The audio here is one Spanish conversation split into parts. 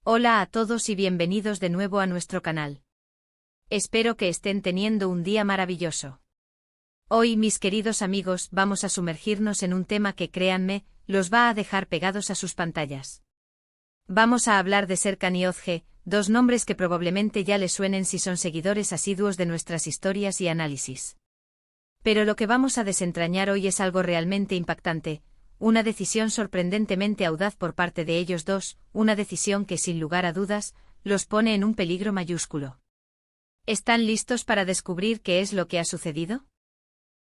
Hola a todos y bienvenidos de nuevo a nuestro canal. Espero que estén teniendo un día maravilloso. Hoy, mis queridos amigos, vamos a sumergirnos en un tema que, créanme, los va a dejar pegados a sus pantallas. Vamos a hablar de Serkan y Özge, dos nombres que probablemente ya les suenen si son seguidores asiduos de nuestras historias y análisis. Pero lo que vamos a desentrañar hoy es algo realmente impactante. Una decisión sorprendentemente audaz por parte de ellos dos, una decisión que sin lugar a dudas, los pone en un peligro mayúsculo. ¿Están listos para descubrir qué es lo que ha sucedido?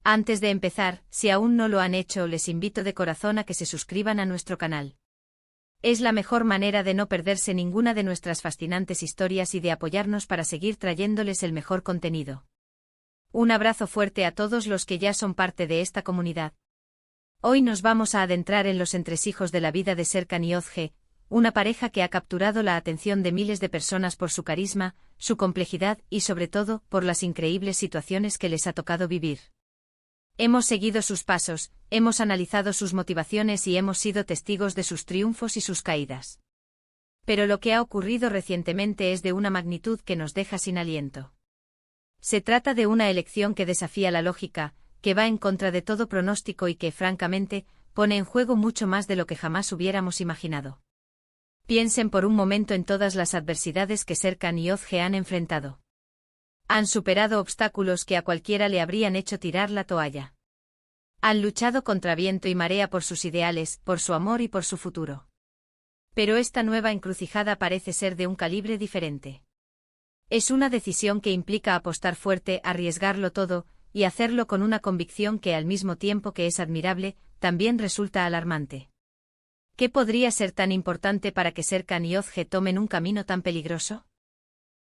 Antes de empezar, si aún no lo han hecho, les invito de corazón a que se suscriban a nuestro canal. Es la mejor manera de no perderse ninguna de nuestras fascinantes historias y de apoyarnos para seguir trayéndoles el mejor contenido. Un abrazo fuerte a todos los que ya son parte de esta comunidad. Hoy nos vamos a adentrar en los entresijos de la vida de Serkan y Özge, una pareja que ha capturado la atención de miles de personas por su carisma, su complejidad y sobre todo por las increíbles situaciones que les ha tocado vivir. Hemos seguido sus pasos, hemos analizado sus motivaciones y hemos sido testigos de sus triunfos y sus caídas. Pero lo que ha ocurrido recientemente es de una magnitud que nos deja sin aliento. Se trata de una elección que desafía la lógica, que va en contra de todo pronóstico y que, francamente, pone en juego mucho más de lo que jamás hubiéramos imaginado. Piensen por un momento en todas las adversidades que Serkan y Özge han enfrentado. Han superado obstáculos que a cualquiera le habrían hecho tirar la toalla. Han luchado contra viento y marea por sus ideales, por su amor y por su futuro. Pero esta nueva encrucijada parece ser de un calibre diferente. Es una decisión que implica apostar fuerte, arriesgarlo todo, y hacerlo con una convicción que al mismo tiempo que es admirable, también resulta alarmante. ¿Qué podría ser tan importante para que Serkan y Özge tomen un camino tan peligroso?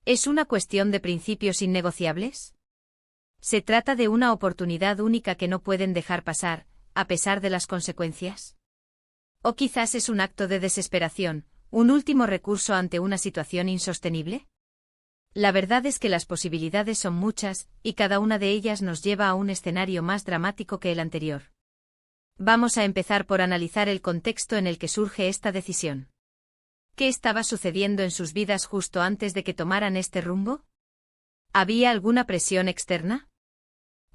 ¿Es una cuestión de principios innegociables? ¿Se trata de una oportunidad única que no pueden dejar pasar, a pesar de las consecuencias? ¿O quizás es un acto de desesperación, un último recurso ante una situación insostenible? La verdad es que las posibilidades son muchas, y cada una de ellas nos lleva a un escenario más dramático que el anterior. Vamos a empezar por analizar el contexto en el que surge esta decisión. ¿Qué estaba sucediendo en sus vidas justo antes de que tomaran este rumbo? ¿Había alguna presión externa?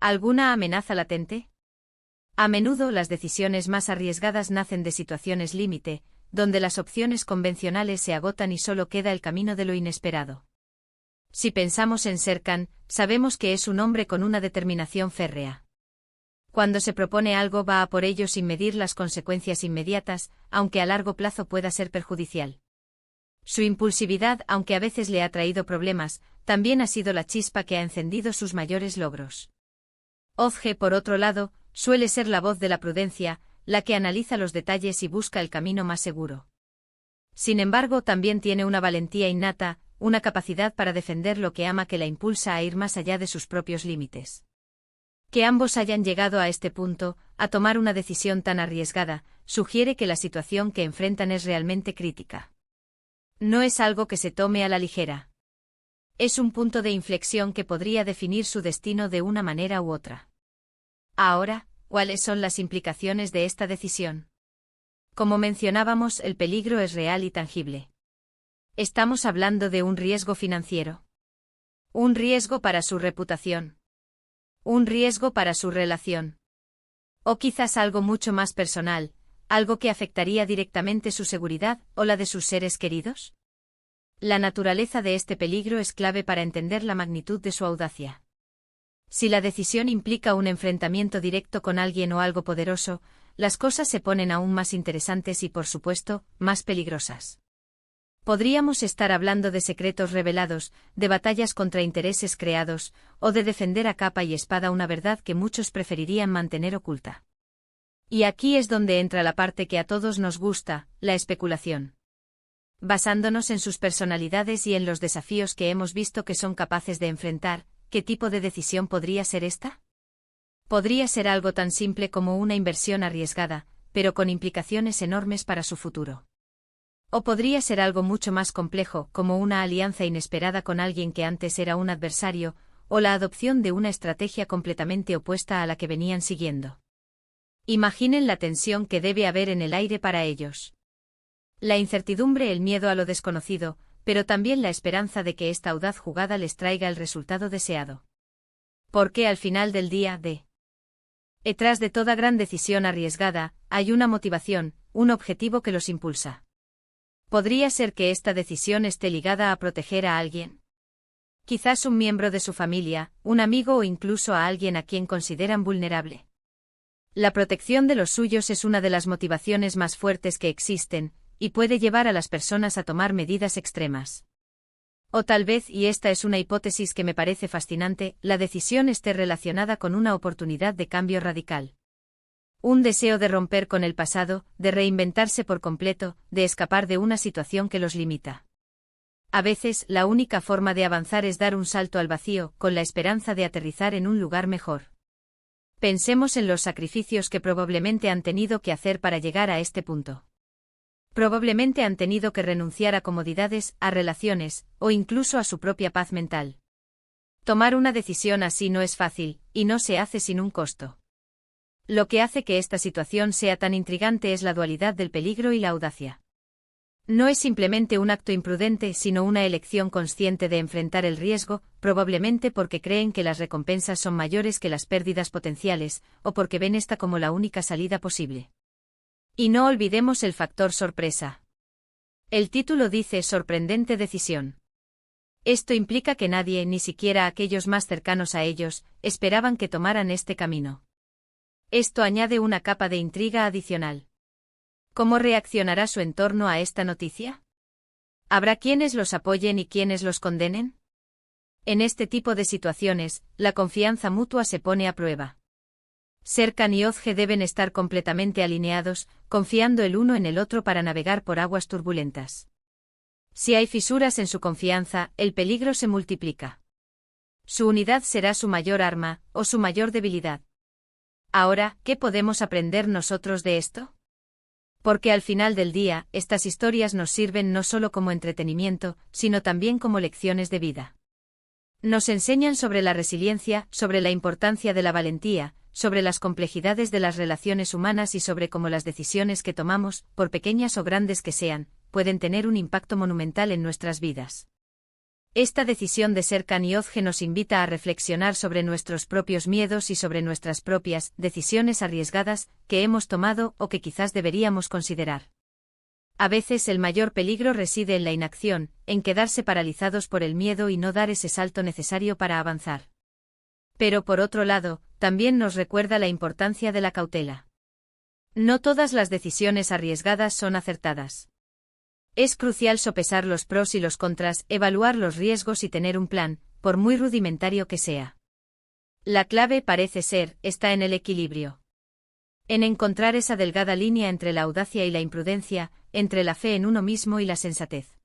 ¿Alguna amenaza latente? A menudo las decisiones más arriesgadas nacen de situaciones límite, donde las opciones convencionales se agotan y solo queda el camino de lo inesperado. Si pensamos en Serkan, sabemos que es un hombre con una determinación férrea. Cuando se propone algo va a por ello sin medir las consecuencias inmediatas, aunque a largo plazo pueda ser perjudicial. Su impulsividad, aunque a veces le ha traído problemas, también ha sido la chispa que ha encendido sus mayores logros. Özge, por otro lado, suele ser la voz de la prudencia, la que analiza los detalles y busca el camino más seguro. Sin embargo, también tiene una valentía innata, una capacidad para defender lo que ama que la impulsa a ir más allá de sus propios límites. Que ambos hayan llegado a este punto, a tomar una decisión tan arriesgada, sugiere que la situación que enfrentan es realmente crítica. No es algo que se tome a la ligera. Es un punto de inflexión que podría definir su destino de una manera u otra. Ahora, ¿cuáles son las implicaciones de esta decisión? Como mencionábamos, el peligro es real y tangible. Estamos hablando de un riesgo financiero. Un riesgo para su reputación. Un riesgo para su relación. O quizás algo mucho más personal, algo que afectaría directamente su seguridad o la de sus seres queridos. La naturaleza de este peligro es clave para entender la magnitud de su audacia. Si la decisión implica un enfrentamiento directo con alguien o algo poderoso, las cosas se ponen aún más interesantes y, por supuesto, más peligrosas. Podríamos estar hablando de secretos revelados, de batallas contra intereses creados, o de defender a capa y espada una verdad que muchos preferirían mantener oculta. Y aquí es donde entra la parte que a todos nos gusta, la especulación. Basándonos en sus personalidades y en los desafíos que hemos visto que son capaces de enfrentar, ¿qué tipo de decisión podría ser esta? Podría ser algo tan simple como una inversión arriesgada, pero con implicaciones enormes para su futuro. O podría ser algo mucho más complejo, como una alianza inesperada con alguien que antes era un adversario, o la adopción de una estrategia completamente opuesta a la que venían siguiendo. Imaginen la tensión que debe haber en el aire para ellos. La incertidumbre, el miedo a lo desconocido, pero también la esperanza de que esta audaz jugada les traiga el resultado deseado. Porque al final del día, detrás de toda gran decisión arriesgada, hay una motivación, un objetivo que los impulsa. ¿Podría ser que esta decisión esté ligada a proteger a alguien? Quizás un miembro de su familia, un amigo o incluso a alguien a quien consideran vulnerable. La protección de los suyos es una de las motivaciones más fuertes que existen, y puede llevar a las personas a tomar medidas extremas. O tal vez, y esta es una hipótesis que me parece fascinante, la decisión esté relacionada con una oportunidad de cambio radical. Un deseo de romper con el pasado, de reinventarse por completo, de escapar de una situación que los limita. A veces, la única forma de avanzar es dar un salto al vacío, con la esperanza de aterrizar en un lugar mejor. Pensemos en los sacrificios que probablemente han tenido que hacer para llegar a este punto. Probablemente han tenido que renunciar a comodidades, a relaciones, o incluso a su propia paz mental. Tomar una decisión así no es fácil, y no se hace sin un costo. Lo que hace que esta situación sea tan intrigante es la dualidad del peligro y la audacia. No es simplemente un acto imprudente, sino una elección consciente de enfrentar el riesgo, probablemente porque creen que las recompensas son mayores que las pérdidas potenciales, o porque ven esta como la única salida posible. Y no olvidemos el factor sorpresa. El título dice sorprendente decisión. Esto implica que nadie, ni siquiera aquellos más cercanos a ellos, esperaban que tomaran este camino. Esto añade una capa de intriga adicional. ¿Cómo reaccionará su entorno a esta noticia? ¿Habrá quienes los apoyen y quienes los condenen? En este tipo de situaciones, la confianza mutua se pone a prueba. Serkan y Ozge deben estar completamente alineados, confiando el uno en el otro para navegar por aguas turbulentas. Si hay fisuras en su confianza, el peligro se multiplica. Su unidad será su mayor arma, o su mayor debilidad. Ahora, ¿qué podemos aprender nosotros de esto? Porque al final del día, estas historias nos sirven no solo como entretenimiento, sino también como lecciones de vida. Nos enseñan sobre la resiliencia, sobre la importancia de la valentía, sobre las complejidades de las relaciones humanas y sobre cómo las decisiones que tomamos, por pequeñas o grandes que sean, pueden tener un impacto monumental en nuestras vidas. Esta decisión de Serkan y Ozge nos invita a reflexionar sobre nuestros propios miedos y sobre nuestras propias decisiones arriesgadas que hemos tomado o que quizás deberíamos considerar. A veces el mayor peligro reside en la inacción, en quedarse paralizados por el miedo y no dar ese salto necesario para avanzar. Pero por otro lado, también nos recuerda la importancia de la cautela. No todas las decisiones arriesgadas son acertadas. Es crucial sopesar los pros y los contras, evaluar los riesgos y tener un plan, por muy rudimentario que sea. La clave parece ser, está en el equilibrio. En encontrar esa delgada línea entre la audacia y la imprudencia, entre la fe en uno mismo y la sensatez.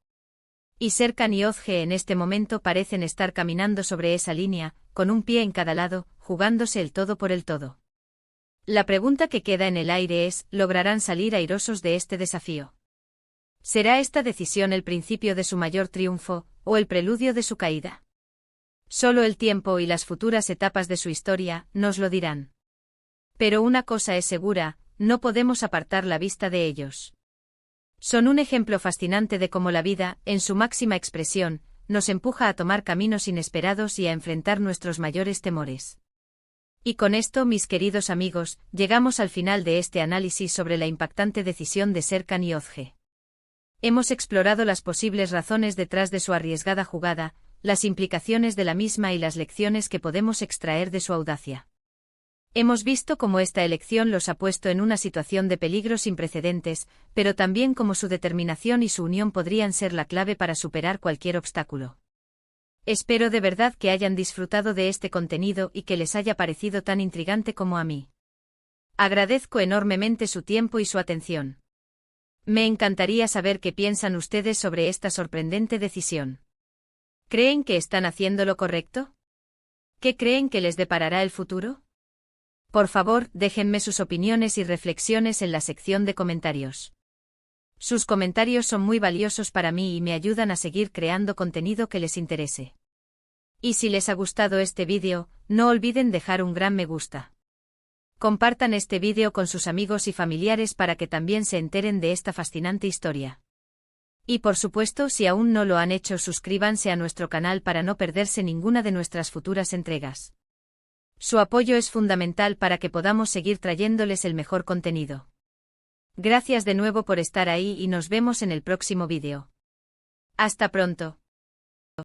Y Serkan y Ozge en este momento parecen estar caminando sobre esa línea, con un pie en cada lado, jugándose el todo por el todo. La pregunta que queda en el aire es, ¿lograrán salir airosos de este desafío? ¿Será esta decisión el principio de su mayor triunfo, o el preludio de su caída? Solo el tiempo y las futuras etapas de su historia nos lo dirán. Pero una cosa es segura, no podemos apartar la vista de ellos. Son un ejemplo fascinante de cómo la vida, en su máxima expresión, nos empuja a tomar caminos inesperados y a enfrentar nuestros mayores temores. Y con esto, mis queridos amigos, llegamos al final de este análisis sobre la impactante decisión de Serkan y Ozge. Hemos explorado las posibles razones detrás de su arriesgada jugada, las implicaciones de la misma y las lecciones que podemos extraer de su audacia. Hemos visto cómo esta elección los ha puesto en una situación de peligro sin precedentes, pero también cómo su determinación y su unión podrían ser la clave para superar cualquier obstáculo. Espero de verdad que hayan disfrutado de este contenido y que les haya parecido tan intrigante como a mí. Agradezco enormemente su tiempo y su atención. Me encantaría saber qué piensan ustedes sobre esta sorprendente decisión. ¿Creen que están haciendo lo correcto? ¿Qué creen que les deparará el futuro? Por favor, déjenme sus opiniones y reflexiones en la sección de comentarios. Sus comentarios son muy valiosos para mí y me ayudan a seguir creando contenido que les interese. Y si les ha gustado este vídeo, no olviden dejar un gran me gusta. Compartan este vídeo con sus amigos y familiares para que también se enteren de esta fascinante historia. Y por supuesto, si aún no lo han hecho, suscríbanse a nuestro canal para no perderse ninguna de nuestras futuras entregas. Su apoyo es fundamental para que podamos seguir trayéndoles el mejor contenido. Gracias de nuevo por estar ahí y nos vemos en el próximo vídeo. Hasta pronto.